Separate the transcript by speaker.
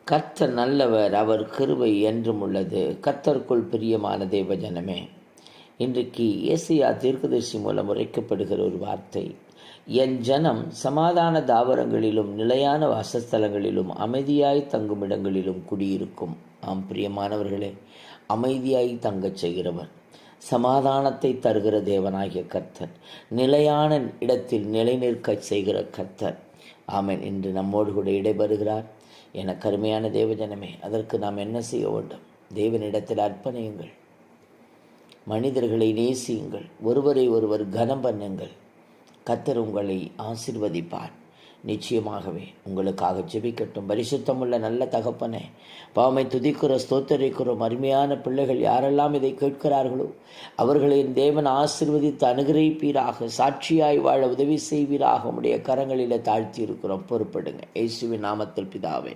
Speaker 1: கர்த்தர் நல்லவர், அவர் கிருபை என்றும் உள்ளது. கர்த்தருக்குள் பிரியமான தேவஜனமே, இன்றைக்கு ஏசாயா தீர்க்கதரிசி மூலம் உரைக்கப்படுகிற ஒரு வார்த்தை, என் ஜனம் சமாதான தாவரங்களிலும் நிலையான வாசஸ்தலங்களிலும் அமைதியாய் தங்கும் இடங்களிலும் குடியிருக்கும். ஆம் பிரியமானவர்களே, அமைதியாய் தங்கச் செய்கிறவர், சமாதானத்தை தருகிற தேவனாகிய கர்த்தர், நிலையான இடத்தில் நிலைநிற்க செய்கிற கர்த்தர். ஆமென். இன்று நம்மோடு கூட இடைபெறுகிறார். என கருமையான தேவஜனமே, அதற்கு நாம் என்ன செய்ய வேண்டும்? தேவனிடத்தில் அர்ப்பணியுங்கள், மனிதர்களை நேசியுங்கள், ஒருவரை ஒருவர் கனம் பண்ணுங்கள். கர்த்தர் உங்களை ஆசீர்வதிப்பார். நிச்சயமாகவே உங்களுக்காக ஜெபிக்கட்டும். பரிசுத்தமுள்ள நல்ல தகப்பனே, பாவமை துதிக்கிற ஸ்தோத்தரிக்கிறோம். அருமையான பிள்ளைகள் யாரெல்லாம் இதை கேட்கிறார்களோ அவர்களின் தேவன் ஆசீர்வதித்து அனுகிரகிப்பீராக, சாட்சியாய் வாழ உதவி செய்வீராக. உடைய கரங்களில் தாழ்த்தி இருக்கிறோம். பொறுப்படுங்க. இயேசுவின் நாமத்தில் பிதாவே.